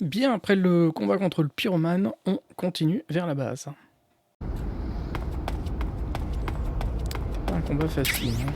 Bien, après le combat contre le pyromane, on continue vers la base. Pas un combat facile. Hein.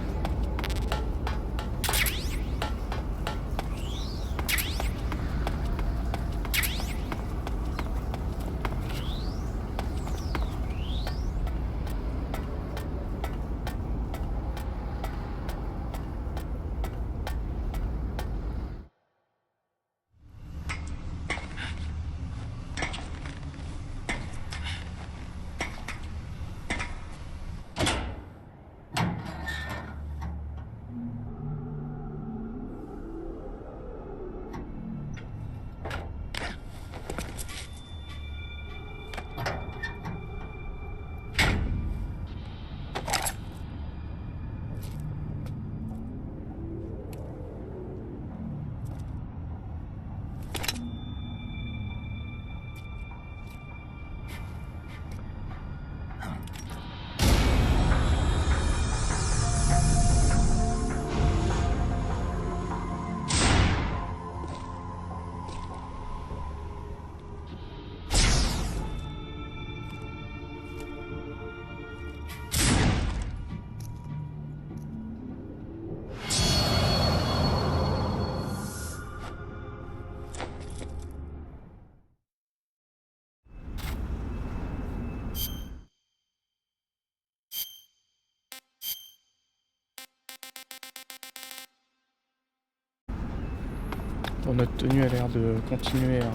Bon, notre tenue a l'air de continuer à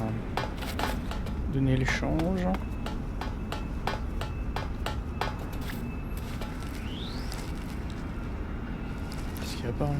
donner l'échange. Qu'est-ce qu'il y a par là ?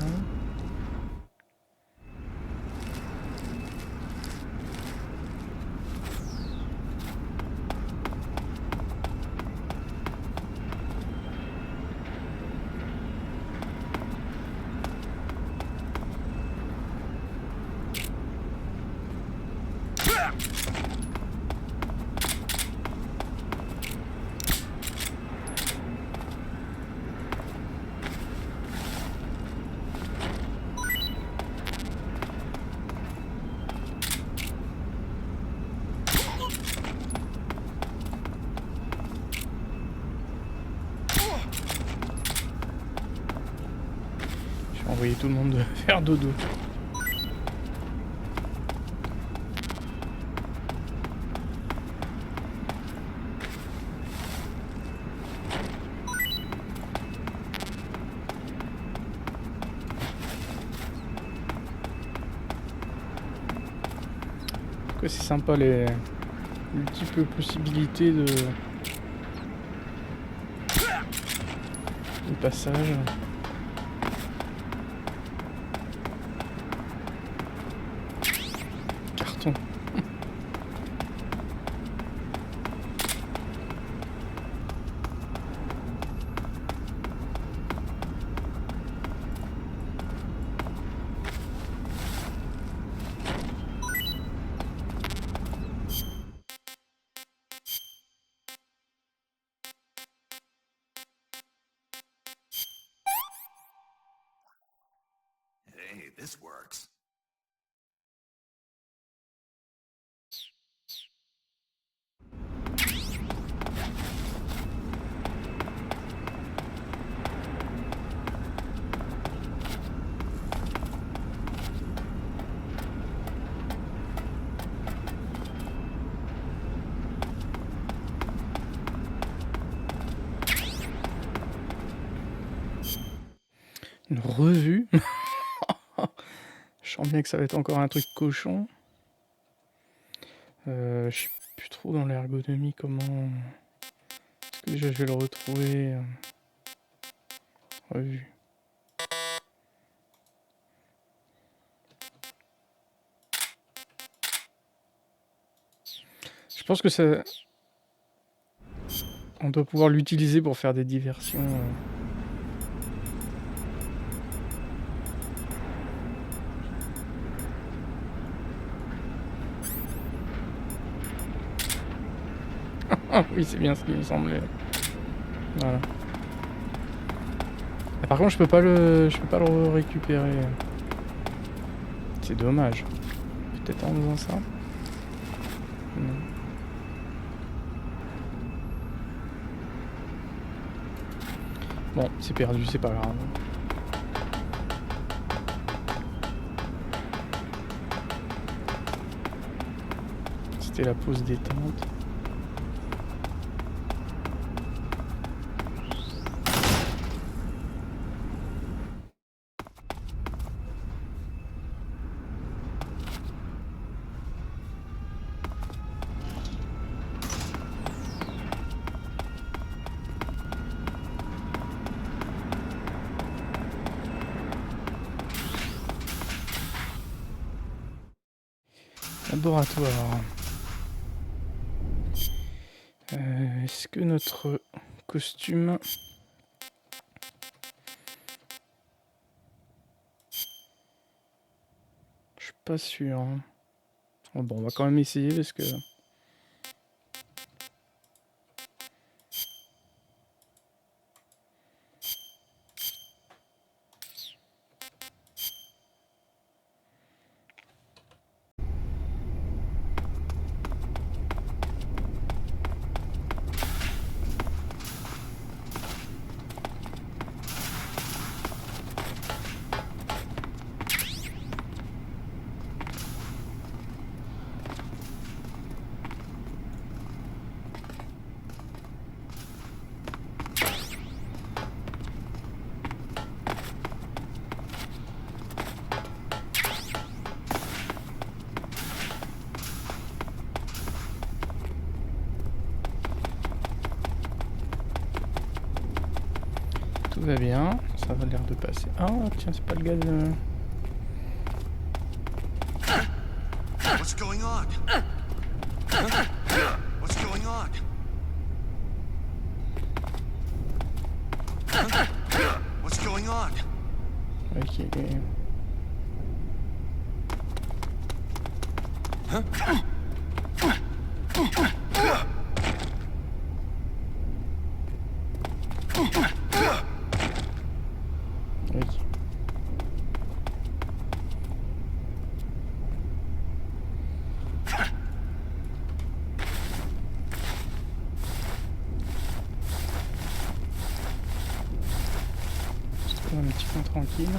Envoyer tout le monde faire dodo. C'est sympa les multiples possibilités de passage. Carton. Hey, this works. Une revue. Je sens bien que ça va être encore un truc cochon. Je sais plus trop dans l'ergonomie comment... Est-ce que déjà je vais le retrouver revue. Je pense que ça... On doit pouvoir l'utiliser pour faire des diversions. Ah oui, c'est bien ce qui me semblait. Voilà. Et par contre, je peux pas le récupérer. C'est dommage. Peut-être en faisant ça. Non. Bon, c'est perdu, c'est pas grave. C'était la pause détente. Laboratoire. Est-ce que notre costume... Je suis pas sûr. Hein. Oh, bon, on va quand même essayer parce que... Tout va bien, ça va l'air de passer. Ah tiens, c'est pas le gars de... What's going on? What's going on? What's going on? Ok. Un petit coin tranquille.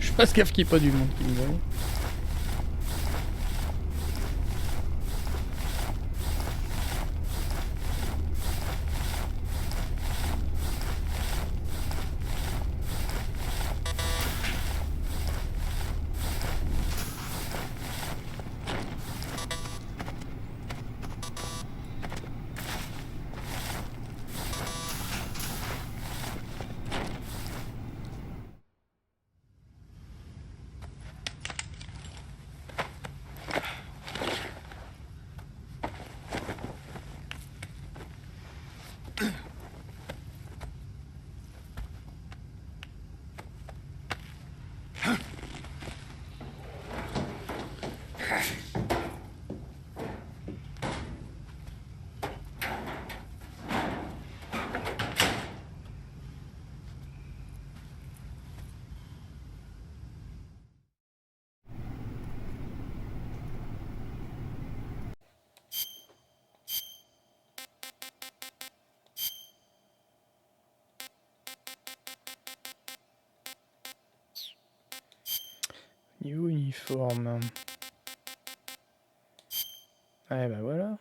Je fasse gaffe qu'il n'y ait pas du monde qui me voit. Niveau uniforme. Ah bah voilà.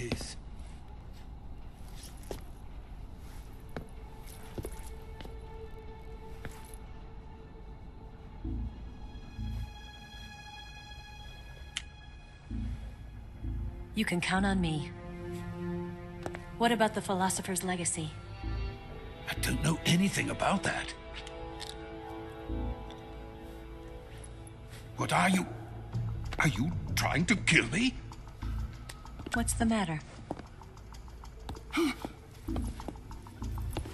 it is. You can count on me. What about the philosopher's legacy? I don't know anything about that. What are you? Are you trying to kill me? What's the matter?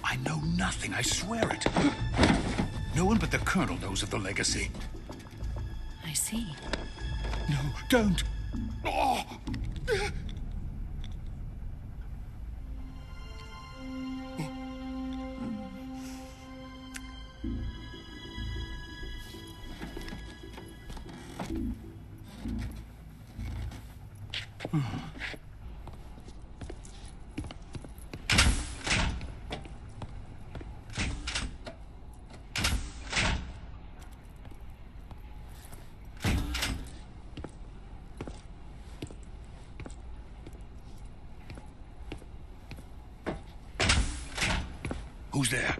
I know nothing, I swear it. No one but the Colonel knows of the legacy. I see. No, don't! Oh. Who's there?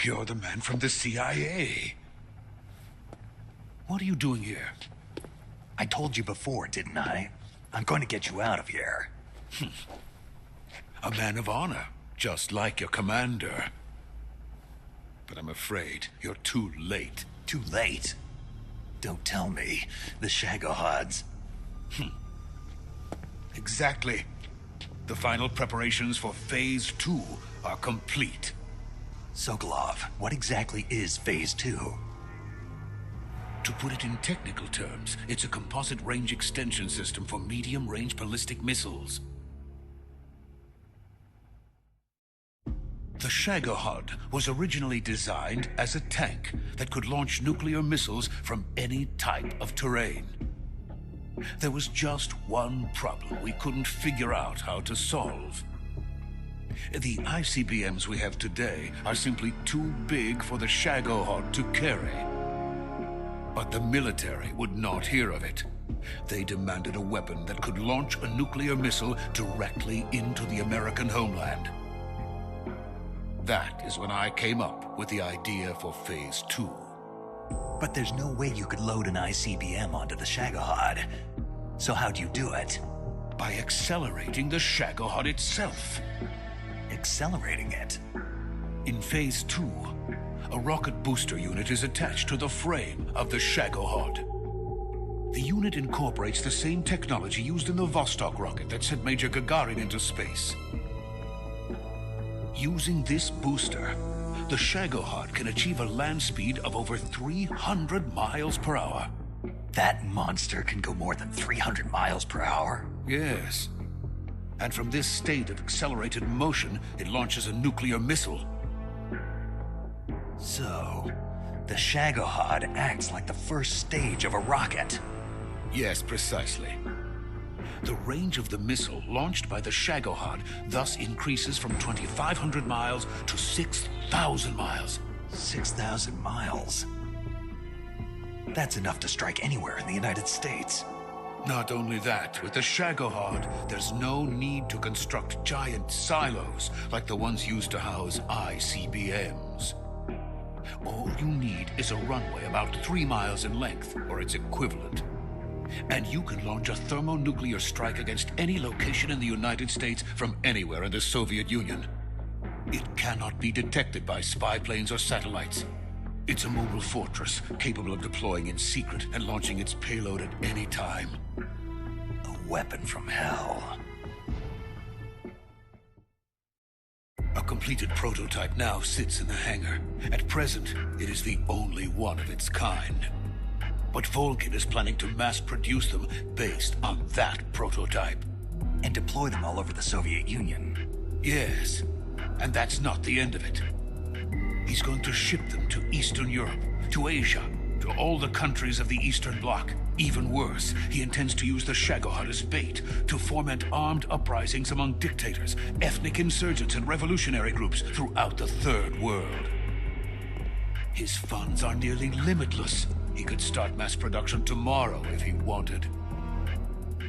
You're the man from the CIA. What are you doing here? I told you before, didn't I? I'm going to get you out of here. A man of honor, just like your commander. But I'm afraid you're too late. Too late? Don't tell me. The Shagohods. Exactly. The final preparations for Phase 2 are complete. Sokolov, what exactly is Phase 2? To put it in technical terms, it's a composite range extension system for medium-range ballistic missiles. The Shagohod was originally designed as a tank that could launch nuclear missiles from any type of terrain. There was just one problem we couldn't figure out how to solve. The ICBMs we have today are simply too big for the Shagohod to carry. But the military would not hear of it. They demanded a weapon that could launch a nuclear missile directly into the American homeland. That is when I came up with the idea for Phase 2. But there's no way you could load an ICBM onto the Shagohod. So how'd you do it? By accelerating the Shagohod itself. Accelerating it? In Phase 2, a rocket booster unit is attached to the frame of the Shagohod. The unit incorporates the same technology used in the Vostok rocket that sent Major Gagarin into space. Using this booster, the Shagohod can achieve a land speed of over 300 miles per hour. That monster can go more than 300 miles per hour? Yes. And from this state of accelerated motion, it launches a nuclear missile. So, the Shagohod acts like the first stage of a rocket. Yes, precisely. The range of the missile launched by the Shagohod thus increases from 2,500 miles to 6,000 miles. 6,000 miles? That's enough to strike anywhere in the United States. Not only that, with the Shagohod, there's no need to construct giant silos like the ones used to house ICBMs. All you need is a runway about 3 miles in length, or its equivalent. And you can launch a thermonuclear strike against any location in the United States from anywhere in the Soviet Union. It cannot be detected by spy planes or satellites. It's a mobile fortress, capable of deploying in secret and launching its payload at any time. A weapon from hell. A completed prototype now sits in the hangar. At present, it is the only one of its kind. But Volgin is planning to mass-produce them based on that prototype. And deploy them all over the Soviet Union. Yes, and that's not the end of it. He's going to ship them to Eastern Europe, to Asia, to all the countries of the Eastern Bloc. Even worse, he intends to use the Shagohod as bait to foment armed uprisings among dictators, ethnic insurgents, and revolutionary groups throughout the Third World. His funds are nearly limitless. He could start mass production tomorrow if he wanted.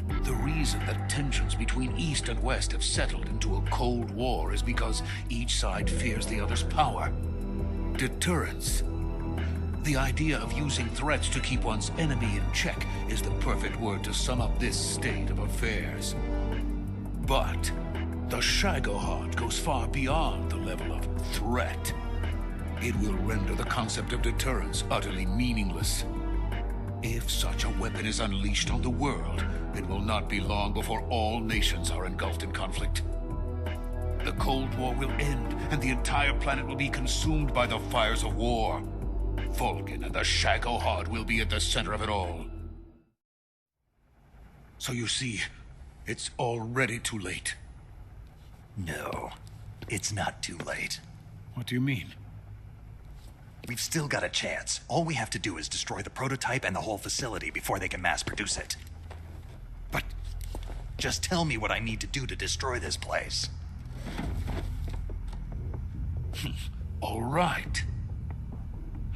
The reason that tensions between East and West have settled into a Cold War is because each side fears the other's power. Deterrence. The idea of using threats to keep one's enemy in check is the perfect word to sum up this state of affairs. But the Shagohod goes far beyond the level of threat. It will render the concept of deterrence utterly meaningless. If such a weapon is unleashed on the world, it will not be long before all nations are engulfed in conflict. The Cold War will end, and the entire planet will be consumed by the fires of war. Volgin and the Shagohod will be at the center of it all. So you see, it's already too late. No, it's not too late. What do you mean? We've still got a chance. All we have to do is destroy the prototype and the whole facility before they can mass produce it. But just tell me what I need to do to destroy this place. all right.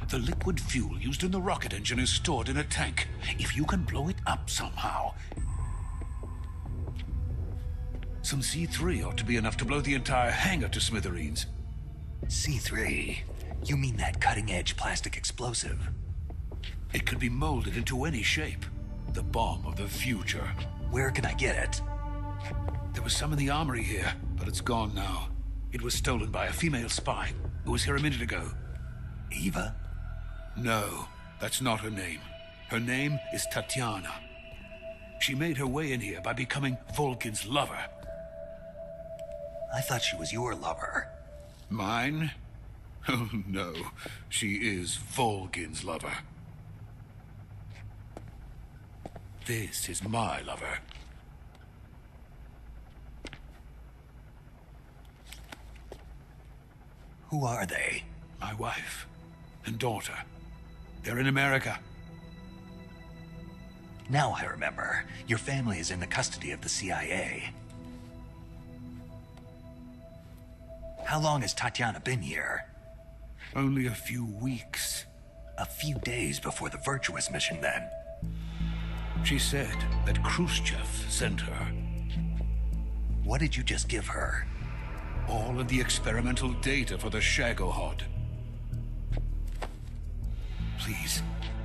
The liquid fuel used in the rocket engine is stored in a tank. If you can blow it up somehow... Some C3 ought to be enough to blow the entire hangar to smithereens. C3? You mean that cutting-edge plastic explosive? It could be molded into any shape. The bomb of the future. Where can I get it? There was some in the armory here, but it's gone now. It was stolen by a female spy who was here a minute ago. Eva? No, that's not her name. Her name is Tatiana. She made her way in here by becoming Volgin's lover. I thought she was your lover. Mine? Oh no, she is Volgin's lover. This is my lover. Who are they? My wife and daughter. They're in America. Now I remember. Your family is in the custody of the CIA. How long has Tatiana been here? Only a few weeks. A few days before the Virtuous mission, then. She said that Khrushchev sent her. What did you just give her? All of the experimental data for the Shagohod. Please,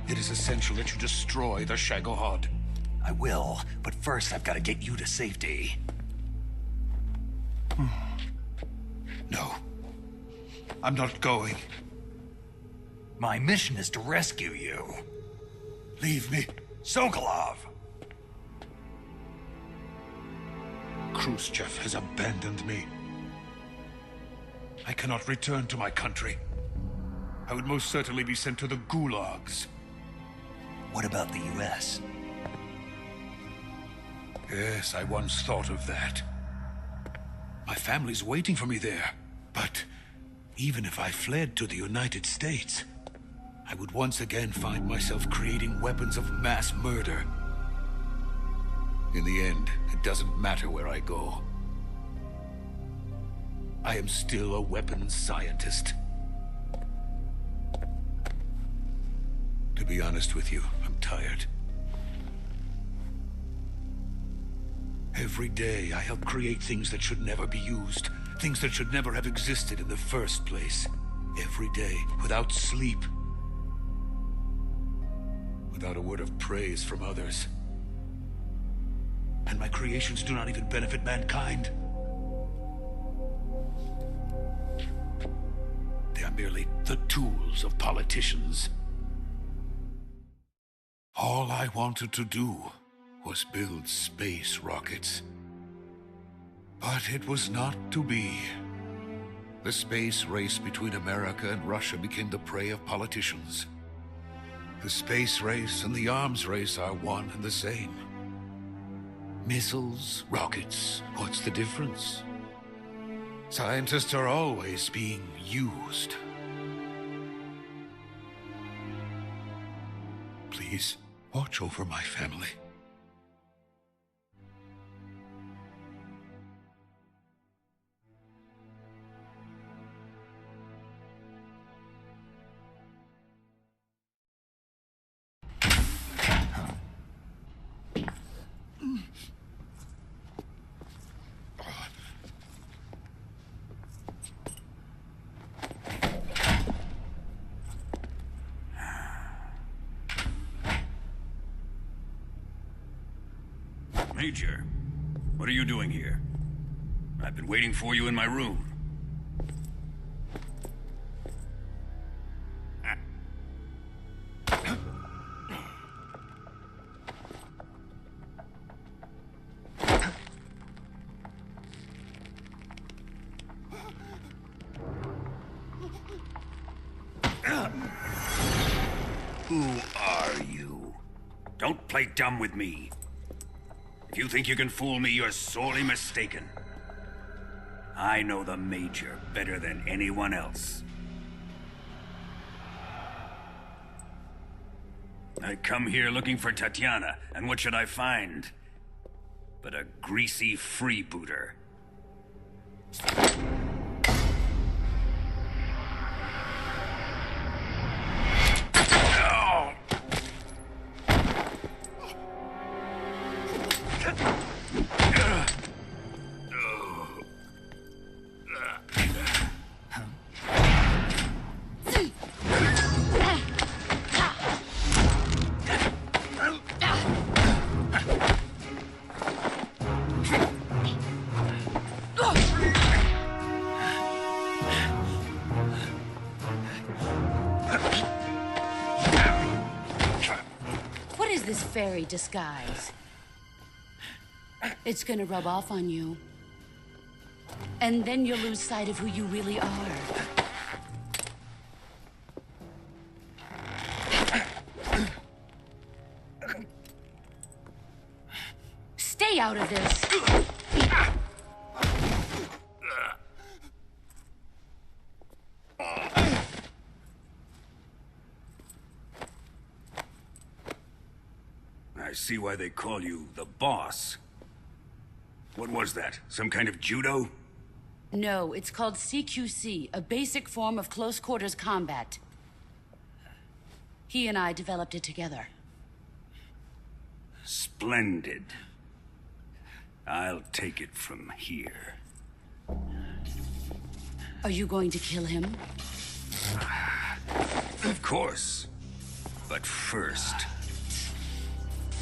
it is essential that you destroy the Shagohod. I will, but first I've got to get you to safety. No. I'm not going. My mission is to rescue you. Leave me. Sokolov! Khrushchev has abandoned me. I cannot return to my country. I would most certainly be sent to the gulags. What about the US? Yes, I once thought of that. My family's waiting for me there. But even if I fled to the United States, I would once again find myself creating weapons of mass murder. In the end, it doesn't matter where I go. I am still a weapons scientist. To be honest with you, I'm tired. Every day, I help create things that should never be used. Things that should never have existed in the first place. Every day, without sleep. Without a word of praise from others. And my creations do not even benefit mankind. They are merely the tools of politicians. All I wanted to do was build space rockets. But it was not to be. The space race between America and Russia became the prey of politicians. The space race and the arms race are one and the same. Missiles, rockets, what's the difference? Scientists are always being used. Please, watch over my family. Major, what are you doing here? I've been waiting for you in my room. Who are you? Don't play dumb with me. If you think you can fool me, you're sorely mistaken. I know the Major better than anyone else. I come here looking for Tatiana, and what should I find? But a greasy freebooter. This fairy disguise. It's gonna rub off on you. And then you'll lose sight of who you really are. Stay out of this. I see why they call you the boss. What was that? Some kind of judo? No, it's called CQC, a basic form of close quarters combat. He and I developed it together. Splendid. I'll take it from here. Are you going to kill him? Of course. But first,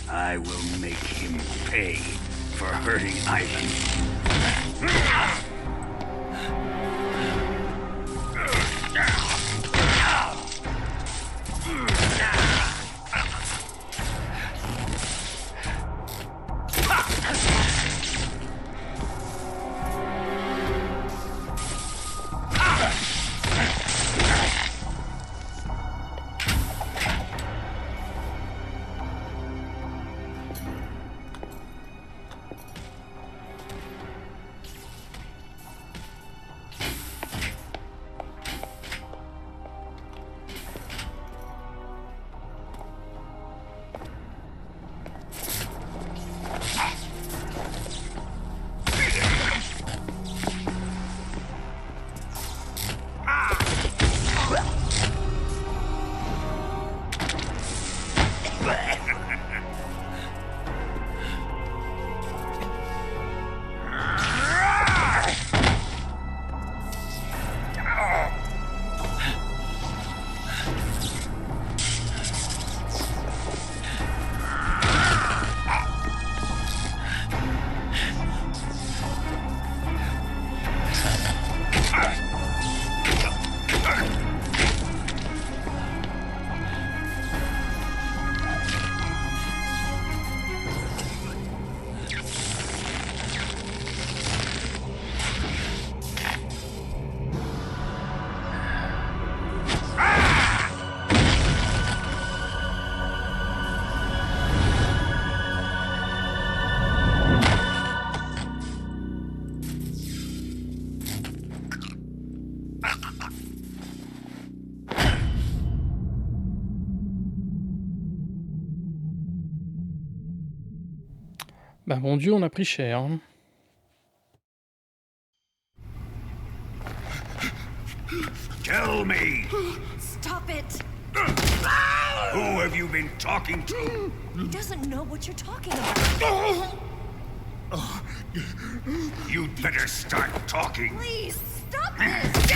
I will make him pay for hurting Ivan. Bah mon Dieu, on a pris cher. Hein. Tell me! Stop it! Who have you been talking to? He doesn't know what you're talking about. You'd better start talking. Please, stop this!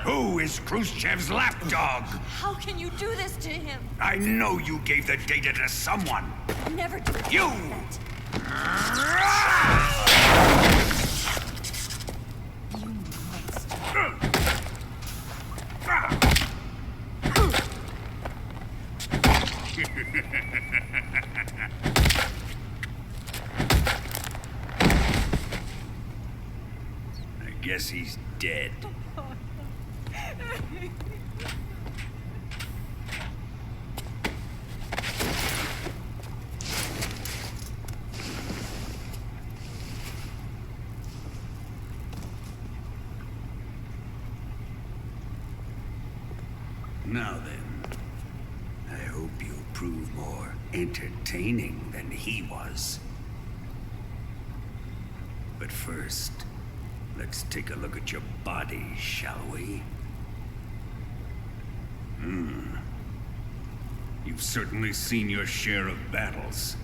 Who is Khrushchev's lapdog? How can you do this to him? I know you gave the data to someone. Never do You! that. I guess he's dead. Now then, I hope you'll prove more entertaining than he was. But first, let's take a look at your body, shall we? You've certainly seen your share of battles.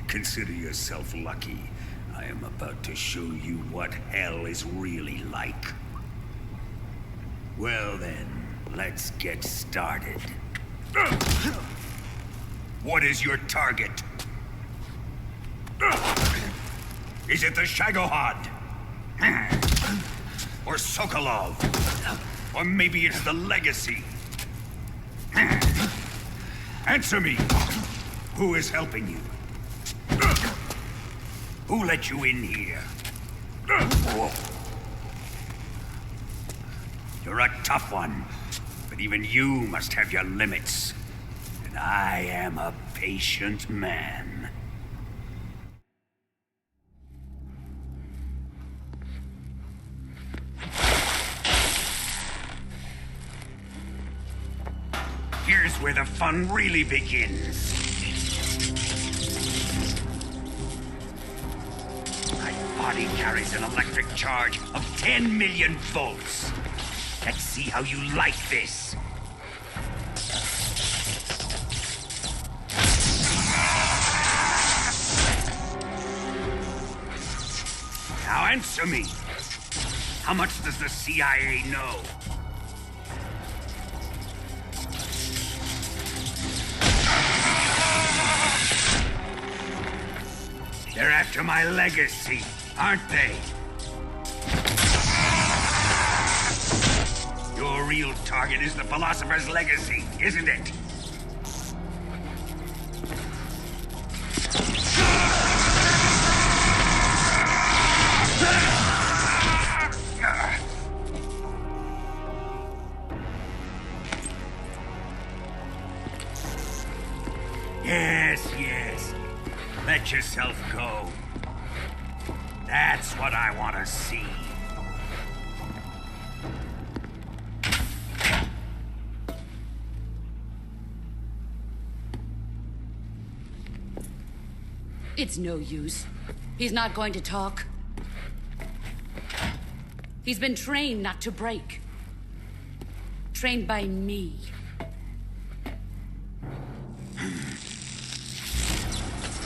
Consider yourself lucky. I am about to show you what hell is really like. Well then, let's get started. What is your target? Is it the Shagohod? Or Sokolov? Or maybe it's the Legacy? Answer me! Who is helping you? Who let you in here? You're a tough one, but even you must have your limits. And I am a patient man. Here's where the fun really begins. My body carries an electric charge of 10 million volts. Let's see how you like this. Now answer me. How much does the CIA know? They're after my legacy, aren't they? Your real target is the Philosopher's Legacy, isn't it? Yes. Let yourself go. That's what I want to see. It's no use. He's not going to talk. He's been trained not to break. Trained by me.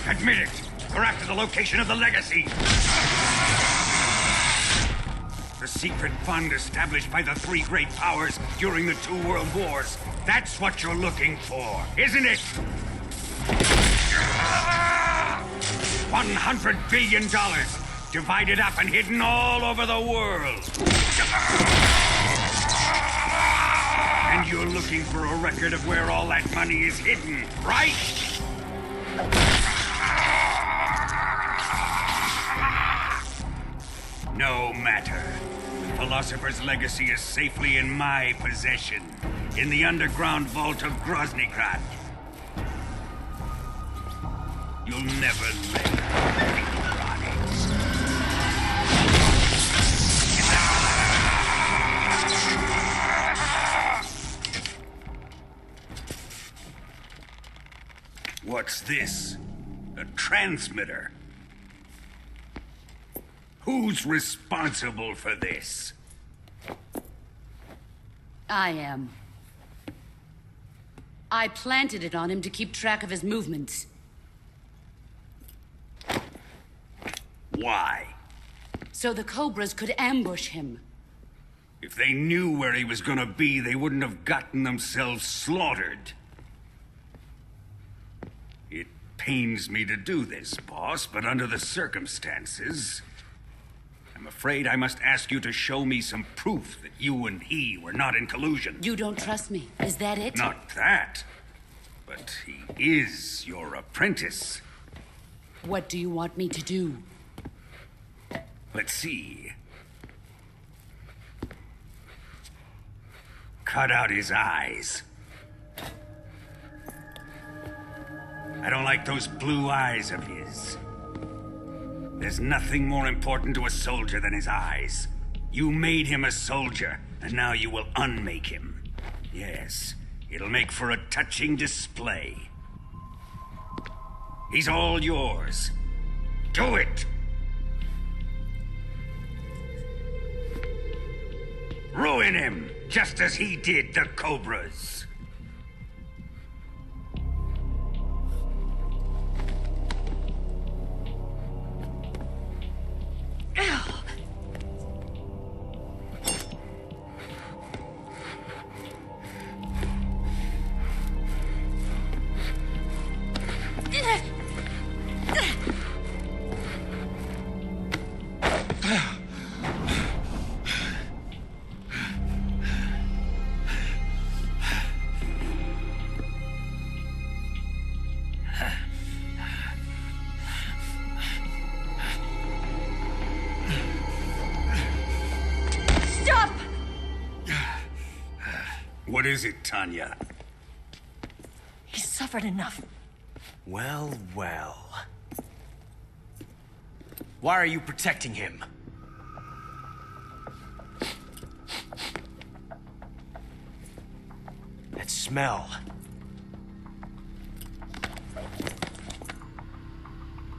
Admit it! We're after the location of the Legacy! The secret fund established by the three great powers during the 2 world wars. That's what you're looking for, isn't it? $100 billion, divided up and hidden all over the world. And you're looking for a record of where all that money is hidden, right? No matter. The Philosopher's Legacy is safely in my possession, in the underground vault of Groznyj. You'll never lay on it. What's this? A transmitter? Who's responsible for this? I am. I planted it on him to keep track of his movements. Why? So the Cobras could ambush him. If they knew where he was gonna be, they wouldn't have gotten themselves slaughtered. It pains me to do this, boss, but under the circumstances, I'm afraid I must ask you to show me some proof that you and he were not in collusion. You don't trust me. Is that it? Not that, but he is your apprentice. What do you want me to do? Let's see. Cut out his eyes. I don't like those blue eyes of his. There's nothing more important to a soldier than his eyes. You made him a soldier, and now you will unmake him. Yes, it'll make for a touching display. He's all yours. Do it! Ruin him, just as he did the Cobras. What is it, Tanya? He's suffered enough. Well, well. Why are you protecting him? That smell.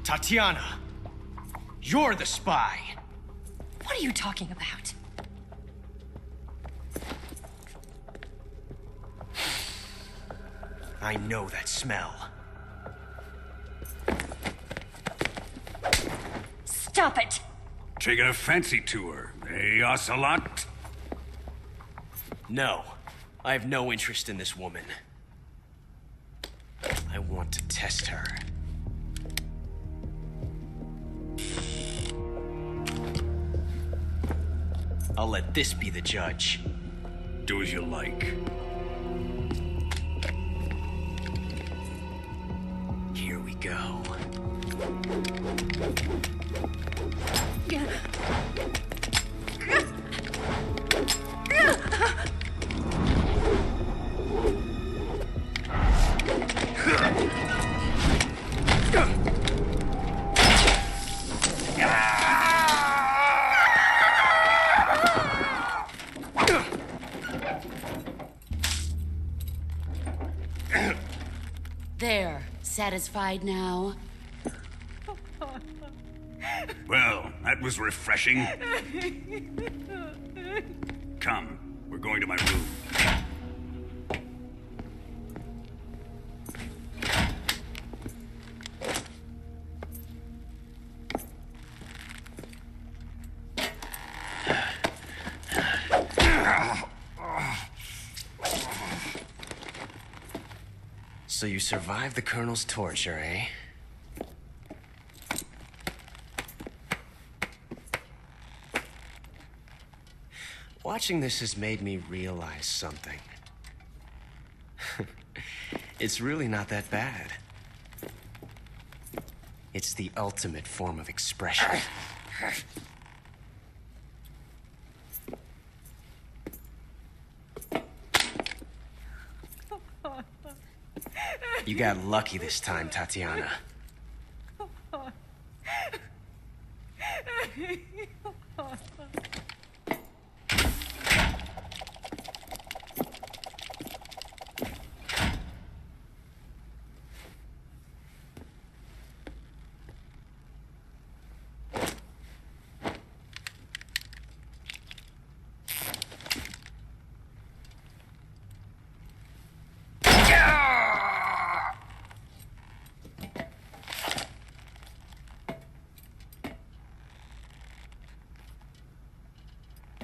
Tatiana, you're the spy. What are you talking about? I know that smell. Stop it! Taking a fancy to her, eh, Ocelot? No, I have no interest in this woman. I want to test her. I'll let this be the judge. Do as you like. Here we go. There. Satisfied now? Well, that was refreshing. Come, we're going to my room. So you survived the Colonel's torture, eh? Watching this has made me realize something. It's really not that bad. It's the ultimate form of expression. You got lucky this time, Tatiana.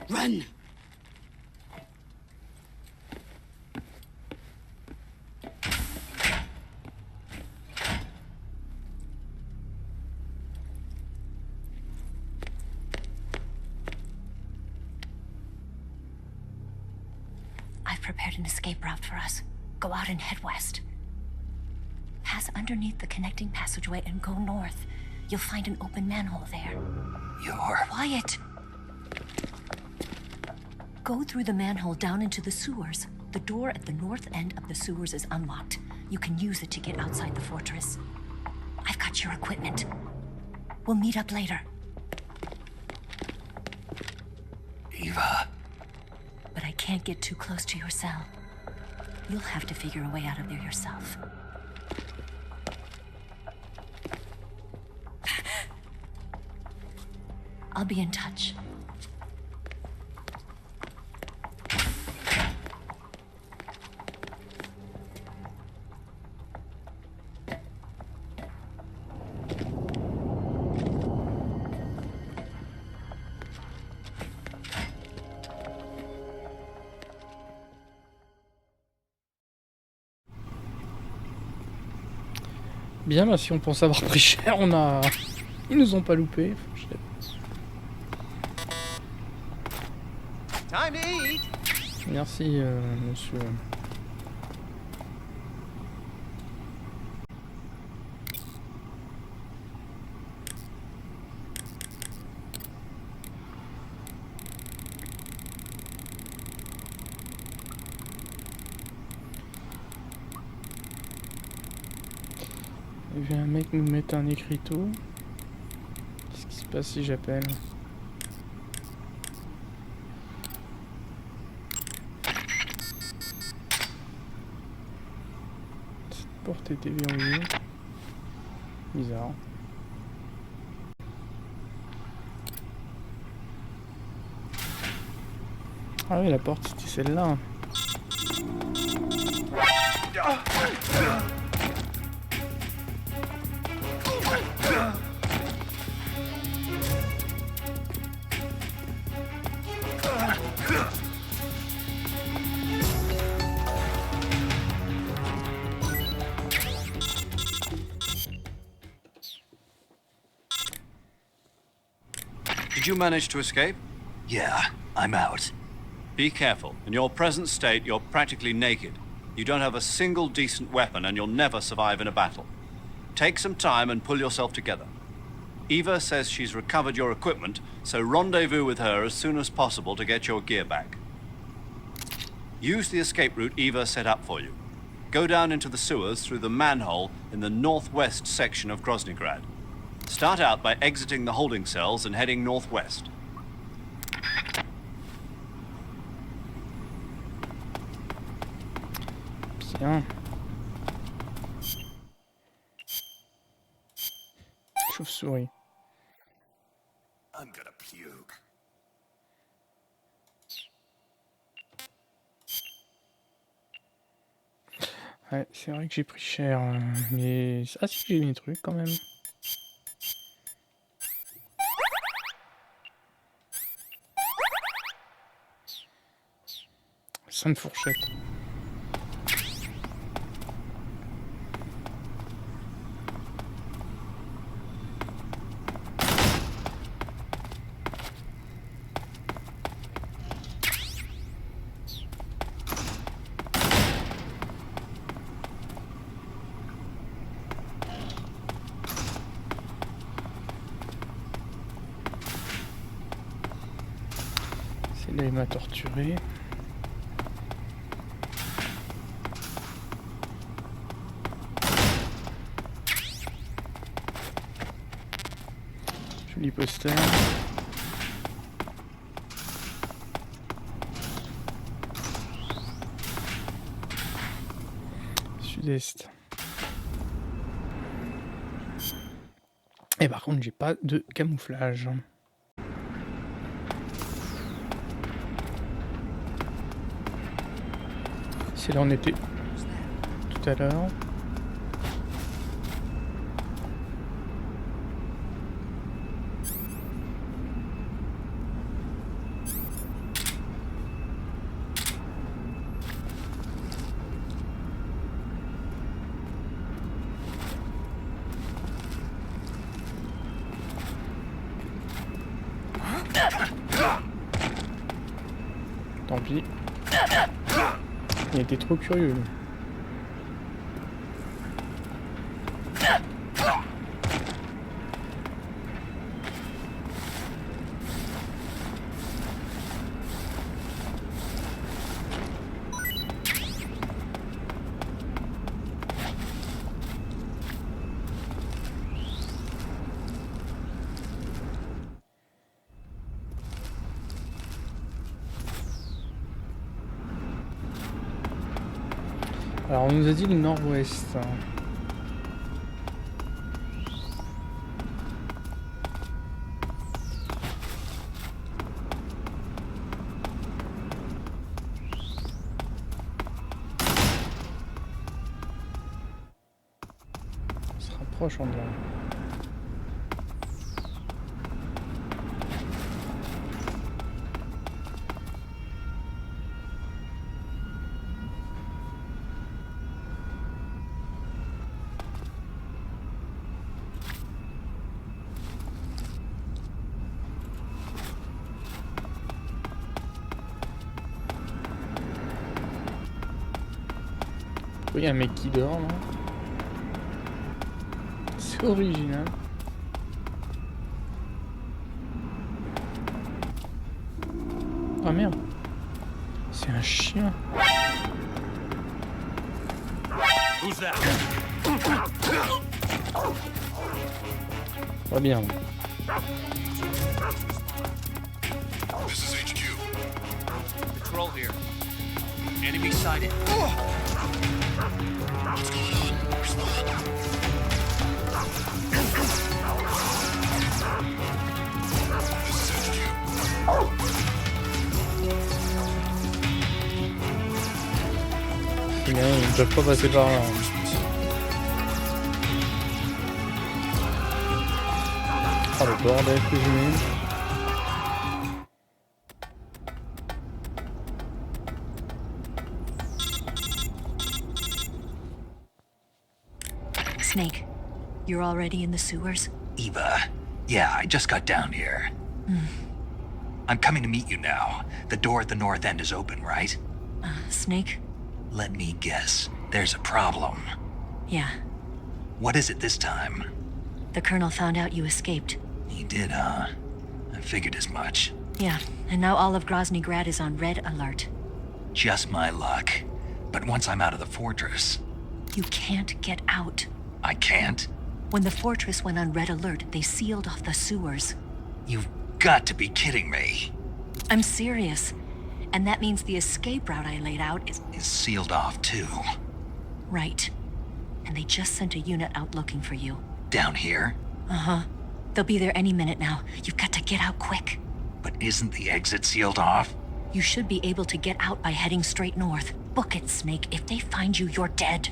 Run! prepared an escape route for us. Go out and head west. Pass underneath the connecting passageway and go north. You'll find an open manhole there. You're... Quiet! Go through the manhole down into the sewers. The door at the north end of the sewers is unlocked. You can use it to get outside the fortress. I've got your equipment. We'll meet up later. Eva... But I can't get too close to your cell. You'll have to figure a way out of there yourself. I'll be in touch. Bien, bah, si on pense avoir pris cher, on a... Ils nous ont pas loupé. Merci, monsieur. Il vient un mec nous mettre un écriteau. Qu'est-ce qui se passe si j'appelle? Cette porte était verrouillée. Bizarre. Ah oui, la porte c'était celle-là. Did you manage to escape? Yeah, I'm out. Be careful. In your present state, you're practically naked. You don't have a single decent weapon, and you'll never survive in a battle. Take some time and pull yourself together. Eva says she's recovered your equipment, so rendezvous with her as soon as possible to get your gear back. Use the escape route Eva set up for you. Go down into the sewers through the manhole in the northwest section of Groznyj. Start out by exiting the holding cells and heading northwest. Bien. Chauve-souris. I'm gonna puke. Ouais, c'est vrai que j'ai pris cher, mais... Ah si, j'ai mis des trucs quand même. Sainte fourchette. Là, il m'a torturé. Joli poster. Sud-est. Et par contre, j'ai pas de camouflage. C'est là où on était tout à l'heure. Tant pis. Il était trop curieux. Lui. Alors on nous a dit le nord-ouest. On se rapproche en dirait. Il y a un mec qui dort là. C'est original. Ah merde. C'est un chien. Pas bien. This is HQ. Patrol here. Enemy sighted. Ils ne peuvent pas passer par là. Ah le bordel que j'ai mis. Snake, you're already in the sewers? Eva, yeah, I just got down here. I'm coming to meet you now. The door at the north end is open, right? Snake? Let me guess. There's a problem. Yeah. What is it this time? The Colonel found out you escaped. He did, huh? I figured as much. Yeah, and now all of Groznyj Grad is on red alert. Just my luck. But once I'm out of the fortress... You can't get out. I can't? When the fortress went on red alert, they sealed off the sewers. You've got to be kidding me. I'm serious. And that means the escape route I laid out is Sealed off, too. right. And they just sent a unit out looking for you. Down here? Uh-huh. They'll be there any minute now. You've got to get out quick. But isn't the exit sealed off? You should be able to get out by heading straight north. Book it, Snake. If they find you, you're dead.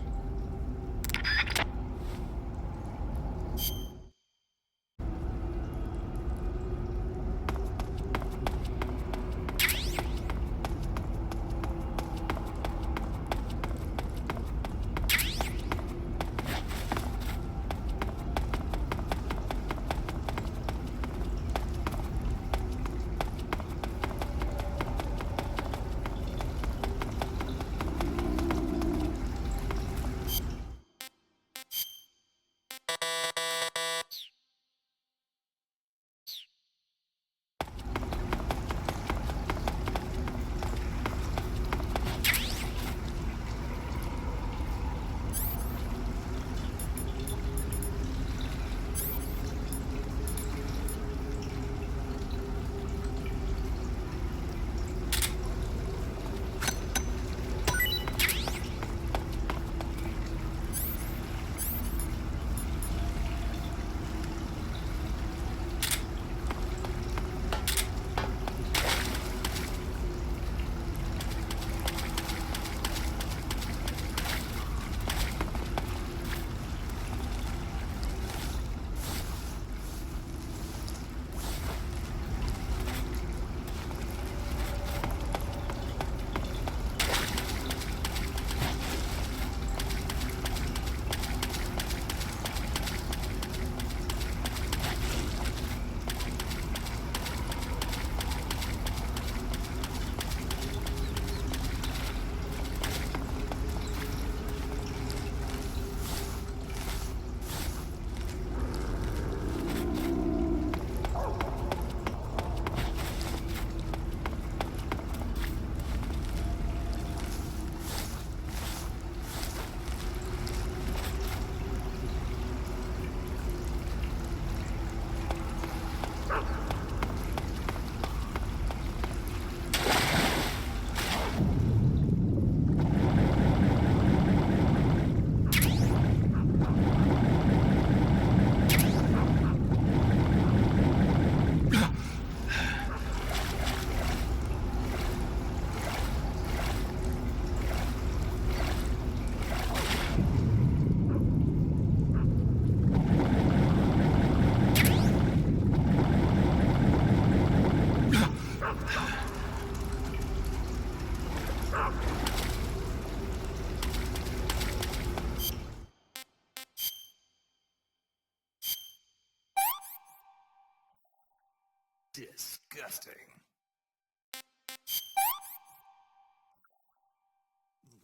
disgusting.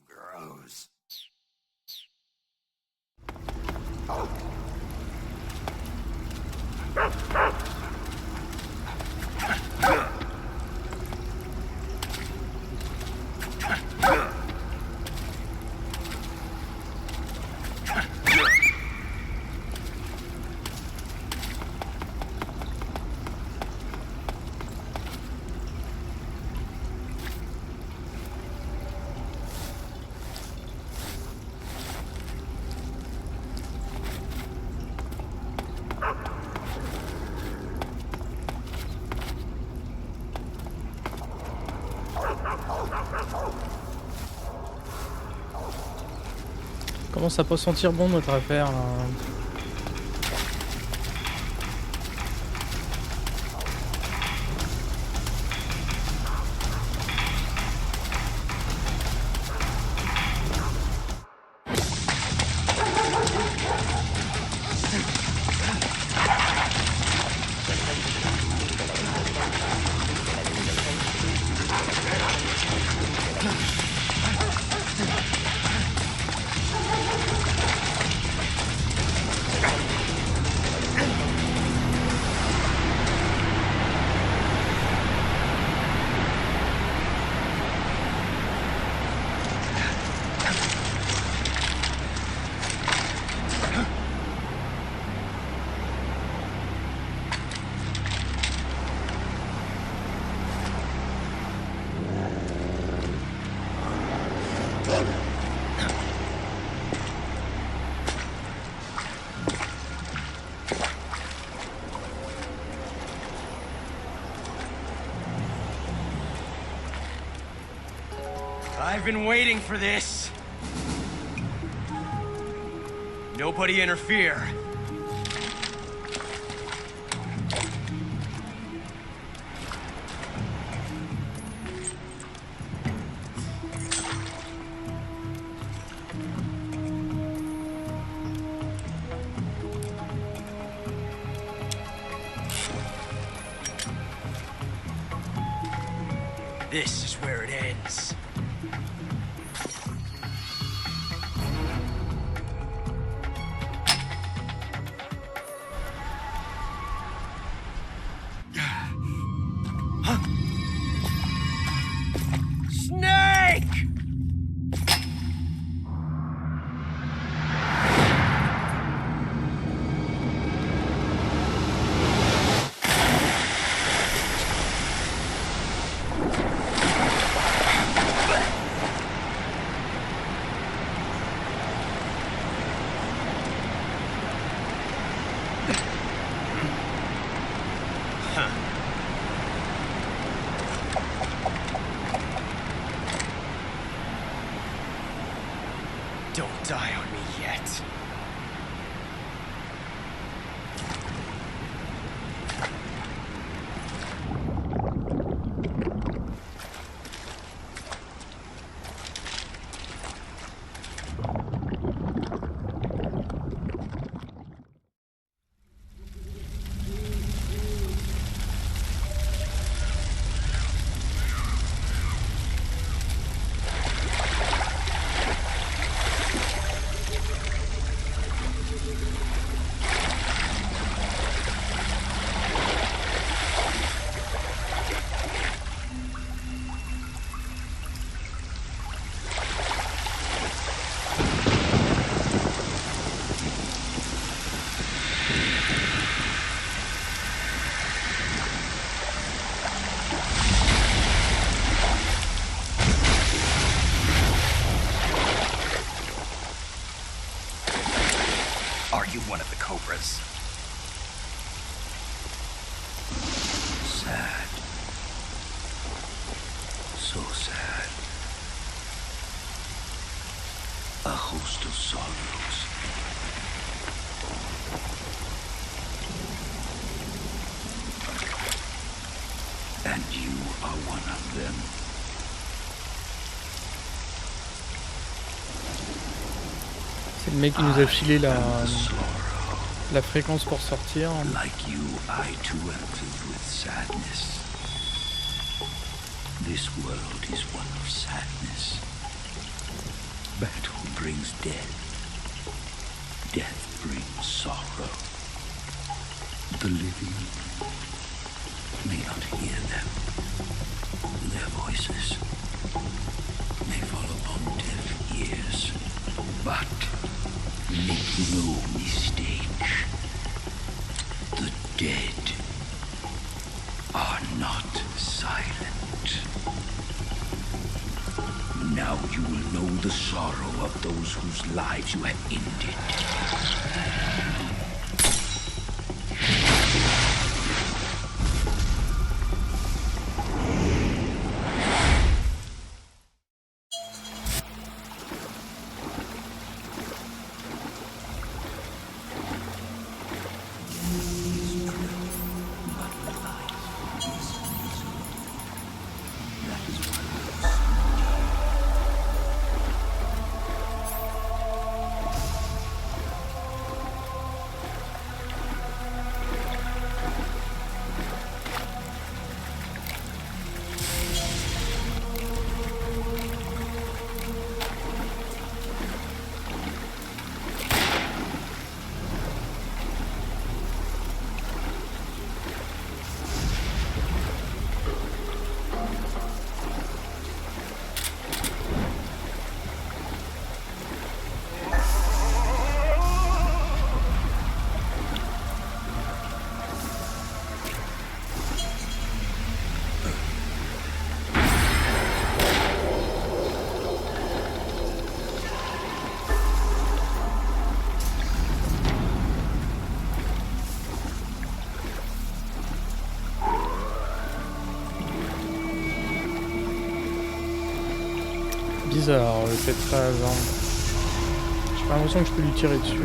Gross. Commence à pas sentir bon notre affaire là. I've been waiting for this. Nobody interfere. This is where it ends. Don't die on me yet. Are you one of the Cobras? Sad. So sad. A host of sorrows. And you are one of them. C'est le mec qui nous a filé la fréquence pour sortir. Like you, I too am filled with sadness. This world is one of sadness. Battle brings death. Death brings sorrow. The living may not hear them. Their voices may fall upon deaf ears. But make no mistake, the dead are not silent. Now you will know the sorrow of those whose lives you have ended. Bizarre le fait de pas avoir. J'ai pas l'impression que je peux lui tirer dessus.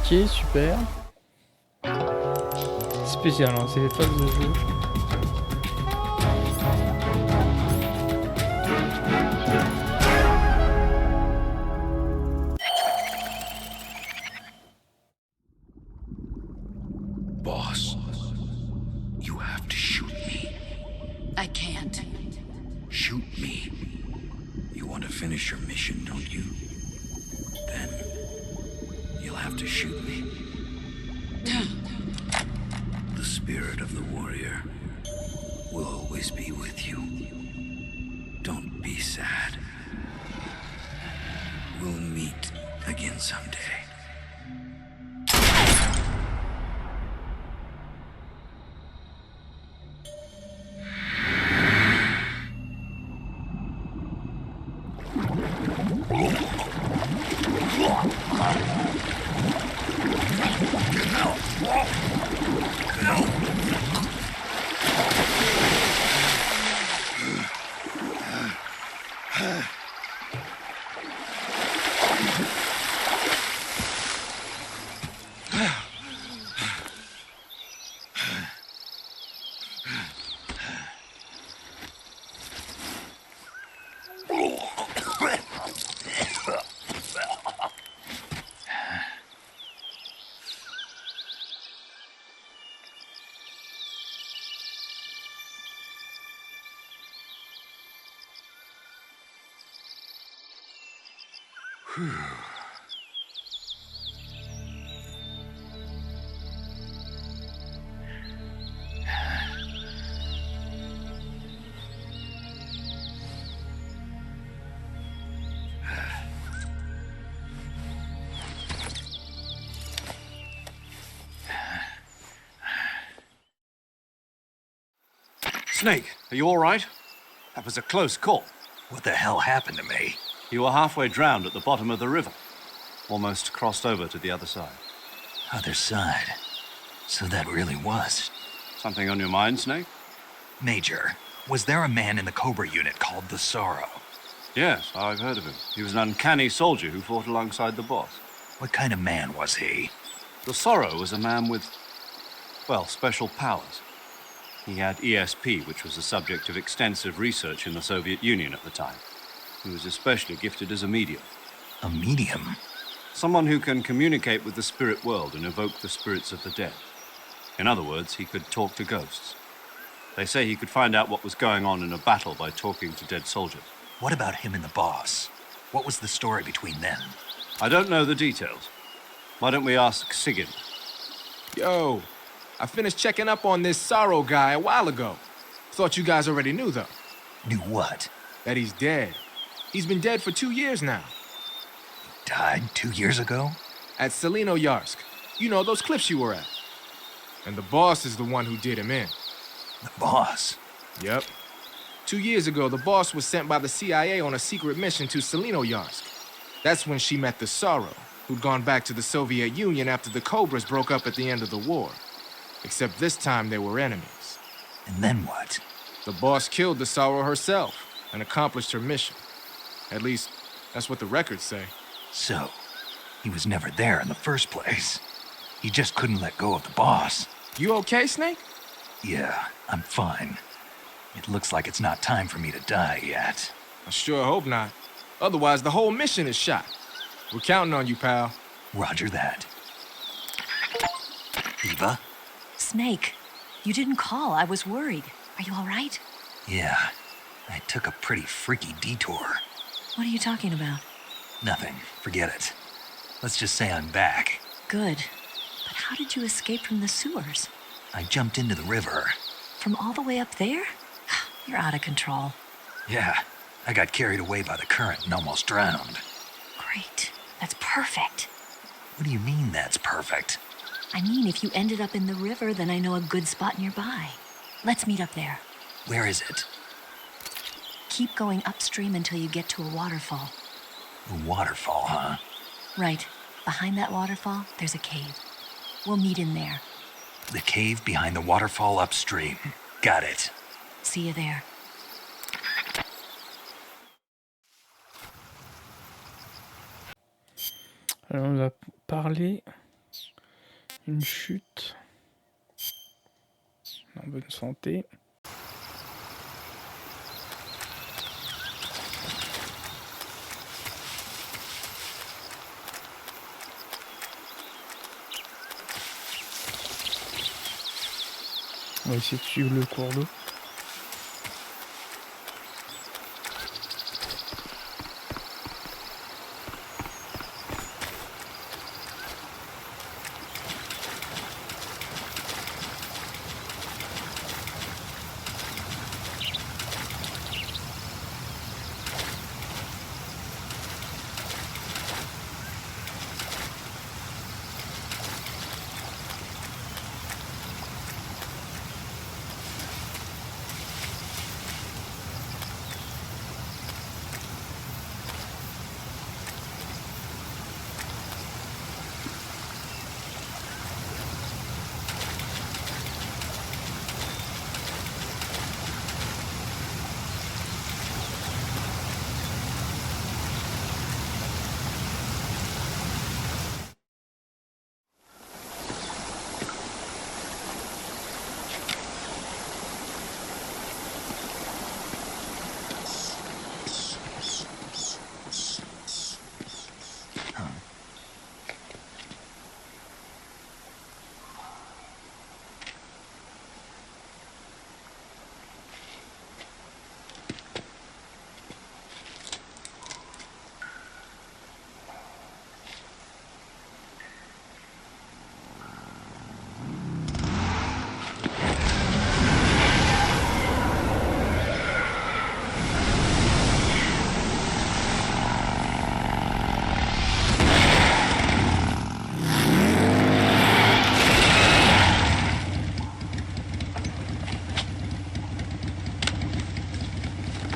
Ok, super. Spécial, hein, c'est les phases de jeu. Boss, you have to shoot me. I can't. Shoot me. You want to finish your mission, don't you? Then you'll have to shoot me. The spirit of the warrior will always be with you. Don't be sad. We'll meet again someday. Snake, are you all right? That was a close call. What the hell happened to me? You were halfway drowned at the bottom of the river. Almost crossed over to the other side. Other side. So that really was. Something on your mind, Snake? Major, was there a man in the Cobra unit called the Sorrow? Yes, I've heard of him. He was an uncanny soldier who fought alongside the boss. What kind of man was he? The Sorrow was a man with, well, special powers. He had ESP, which was the subject of extensive research in the Soviet Union at the time. He was especially gifted as a medium. A medium? Someone who can communicate with the spirit world and evoke the spirits of the dead. In other words, he could talk to ghosts. They say he could find out what was going on in a battle by talking to dead soldiers. What about him and the boss? What was the story between them? I don't know the details. Why don't we ask Sigyn? Yo, I finished checking up on this Sorrow guy a while ago. Thought you guys already knew, though. Knew what? That he's dead. He's been dead for 2 years now. Died 2 years ago? At Selino-Yarsk. You know, those cliffs you were at. And the boss is the one who did him in. The boss? Yep. 2 years ago, the boss was sent by the CIA on a secret mission to Selino-Yarsk. That's when she met the Sorrow, who'd gone back to the Soviet Union after the Cobras broke up at the end of the war. Except this time they were enemies. And then what? The boss killed the Sorrow herself and accomplished her mission. At least, that's what the records say. So, he was never there in the first place. He just couldn't let go of the boss. You okay, Snake? Yeah, I'm fine. It looks like it's not time for me to die yet. I sure hope not. Otherwise, the whole mission is shot. We're counting on you, pal. Roger that. Eva? Snake, you didn't call. I was worried. Are you all right? Yeah, I took a pretty freaky detour. What are you talking about? Nothing. Forget it. Let's just say I'm back. Good. But how did you escape from the sewers? I jumped into the river. From all the way up there? You're out of control. Yeah, I got carried away by the current and almost drowned. Great. That's perfect. What do you mean that's perfect? I mean, if you ended up in the river, then I know a good spot nearby. Let's meet up there. Where is it? Keep going upstream until you get to a waterfall. A waterfall, huh? Right. Behind that waterfall, there's a cave. We'll meet in there. The cave behind the waterfall upstream. Got it. See you there. Alors on va parler Une chute. En bonne santé. On va essayer de suivre le cours d'eau.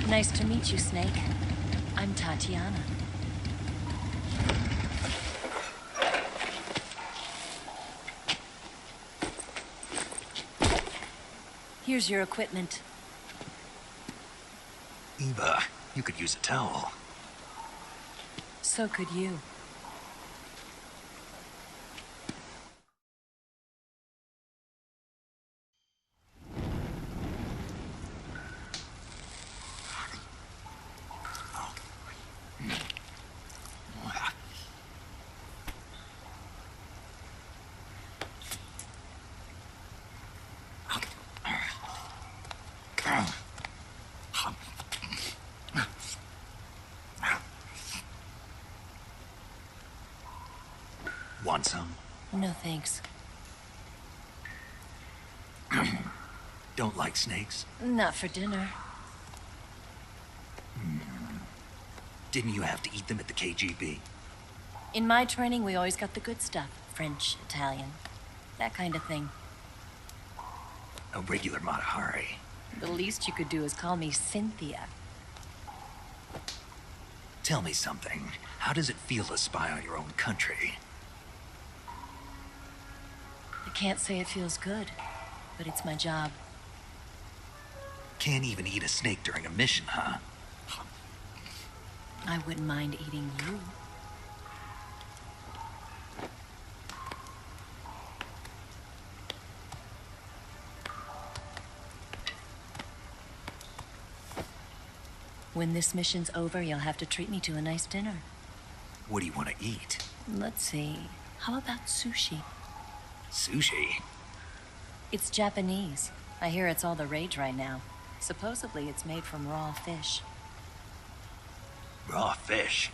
Nice to meet you, Snake. I'm Tatiana. Here's your equipment. Eva, you could use a towel. So could you. Want some? No thanks. Don't like snakes? Not for dinner. Didn't you have to eat them at the KGB? In my training, we always got the good stuff. French, Italian, that kind of thing. A regular Matahari. The least you could do is call me Cynthia. Tell me something. How does it feel to spy on your own country? I can't say it feels good, but it's my job. Can't even eat a snake during a mission, huh? I wouldn't mind eating you. When this mission's over, you'll have to treat me to a nice dinner. What do you want to eat? Let's see. How about sushi? Sushi? It's Japanese. I hear it's all the rage right now. Supposedly, it's made from raw fish. Raw fish?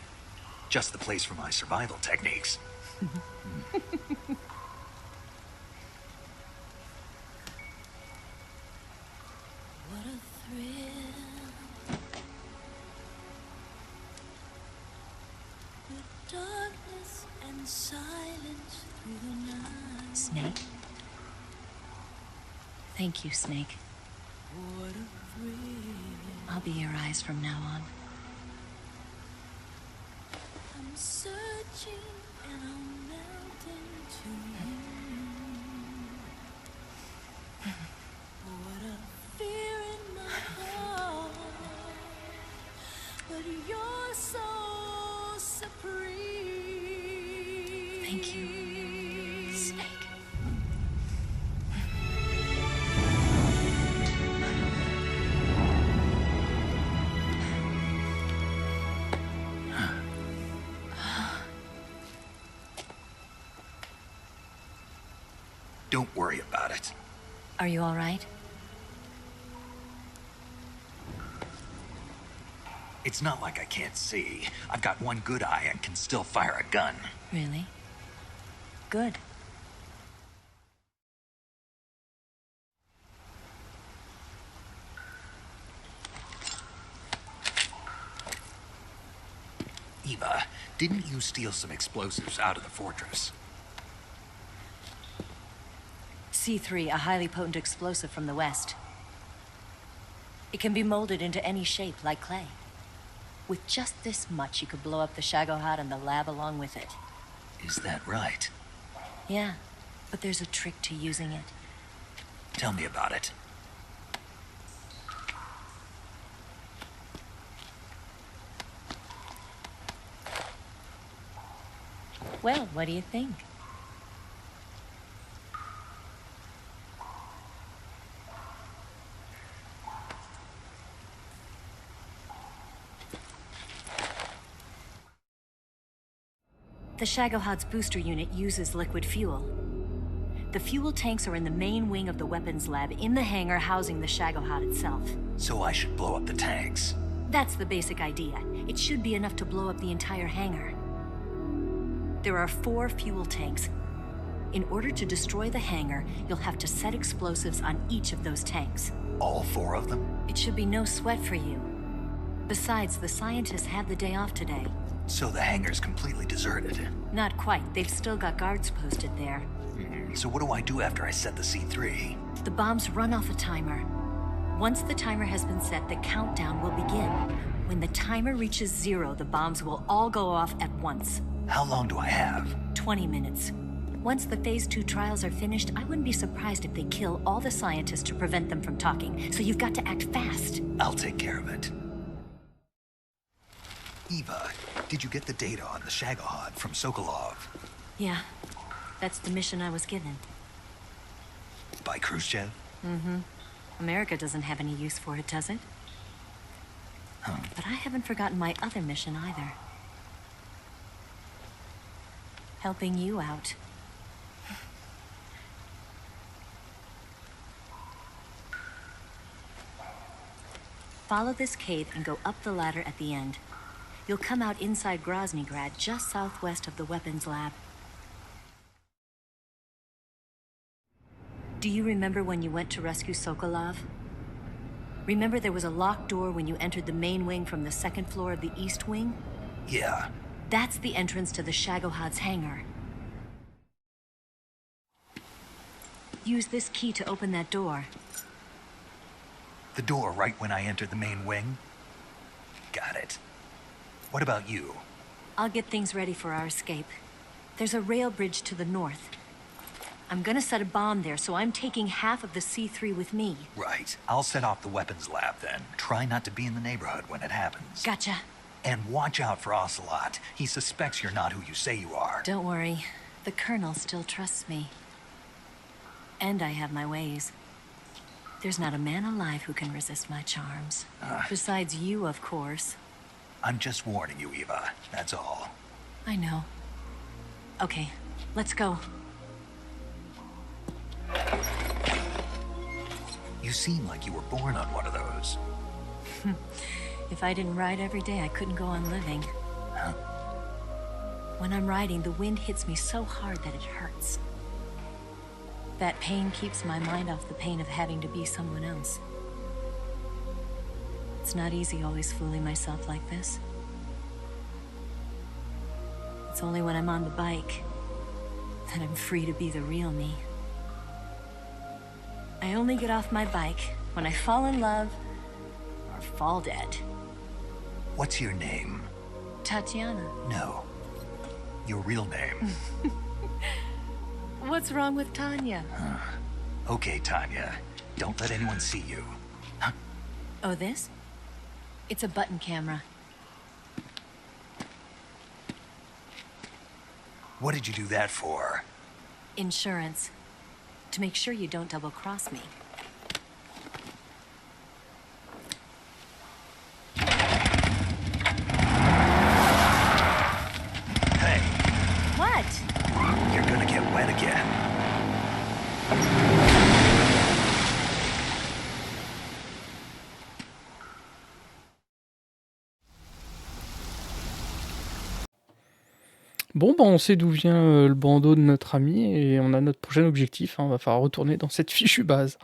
Just the place for my survival techniques. What a thrill. The darkness and silence through the night. Snake? Thank you, Snake. What a thrill. I'll be your eyes from now on. I'm searching and I'm melting to you. What a fear in my heart, but you're so supreme. Thank you, Snake. Don't worry about it. Are you all right? It's not like I can't see. I've got one good eye and can still fire a gun. Really? Good. Eva, didn't you steal some explosives out of the fortress? C3, a highly potent explosive from the west. It can be molded into any shape, like clay. With just this much, you could blow up the Shagohod and the lab along with it. Is that right? Yeah, but there's a trick to using it. Tell me about it. Well, what do you think? The Shagohod's booster unit uses liquid fuel. The fuel tanks are in the main wing of the weapons lab in the hangar housing the Shagohod itself. So I should blow up the tanks. That's the basic idea. It should be enough to blow up the entire hangar. There are 4 fuel tanks. In order to destroy the hangar, you'll have to set explosives on each of those tanks. All 4 of them? It should be no sweat for you. Besides, the scientists had the day off today. So the hangar's completely deserted. Not quite. They've still got guards posted there. So what do I do after I set the C3? The bombs run off a timer. Once the timer has been set, the countdown will begin. When the timer reaches 0, the bombs will all go off at once. How long do I have? 20 minutes. Once the Phase 2 trials are finished, I wouldn't be surprised if they kill all the scientists to prevent them from talking. So you've got to act fast. I'll take care of it. Eva, did you get the data on the Shagohod from Sokolov? Yeah, that's the mission I was given. By Khrushchev? Mm-hmm. America doesn't have any use for it, does it? Huh. But I haven't forgotten my other mission either. Helping you out. Follow this cave and go up the ladder at the end. You'll come out inside Groznyj, just southwest of the weapons lab. Do you remember when you went to rescue Sokolov? Remember there was a locked door when you entered the main wing from the 2nd floor of the east wing? Yeah. That's the entrance to the Shagohod's hangar. Use this key to open that door. The door right when I entered the main wing? Got it. What about you? I'll get things ready for our escape. There's a rail bridge to the north. I'm gonna set a bomb there, so I'm taking half of the C3 with me. Right. I'll set off the weapons lab then. Try not to be in the neighborhood when it happens. Gotcha. And watch out for Ocelot. He suspects you're not who you say you are. Don't worry. The Colonel still trusts me. And I have my ways. There's not a man alive who can resist my charms. Besides you, of course. I'm just warning you, Eva. That's all. I know. Okay, let's go. You seem like you were born on one of those. If I didn't ride every day, I couldn't go on living. Huh? When I'm riding, the wind hits me so hard that it hurts. That pain keeps my mind off the pain of having to be someone else. It's not easy always fooling myself like this. It's only when I'm on the bike that I'm free to be the real me. I only get off my bike when I fall in love or fall dead. What's your name? Tatiana. No. Your real name. What's wrong with Tanya? Okay, Tanya. Don't let anyone see you. Huh? Oh, this? It's a button camera. What did you do that for? Insurance. To make sure you don't double-cross me. Hey. What? You're gonna get wet again. Bon, bah, on sait d'où vient le bandeau de notre ami et on a notre prochain objectif, hein. On va falloir retourner dans cette fichue base.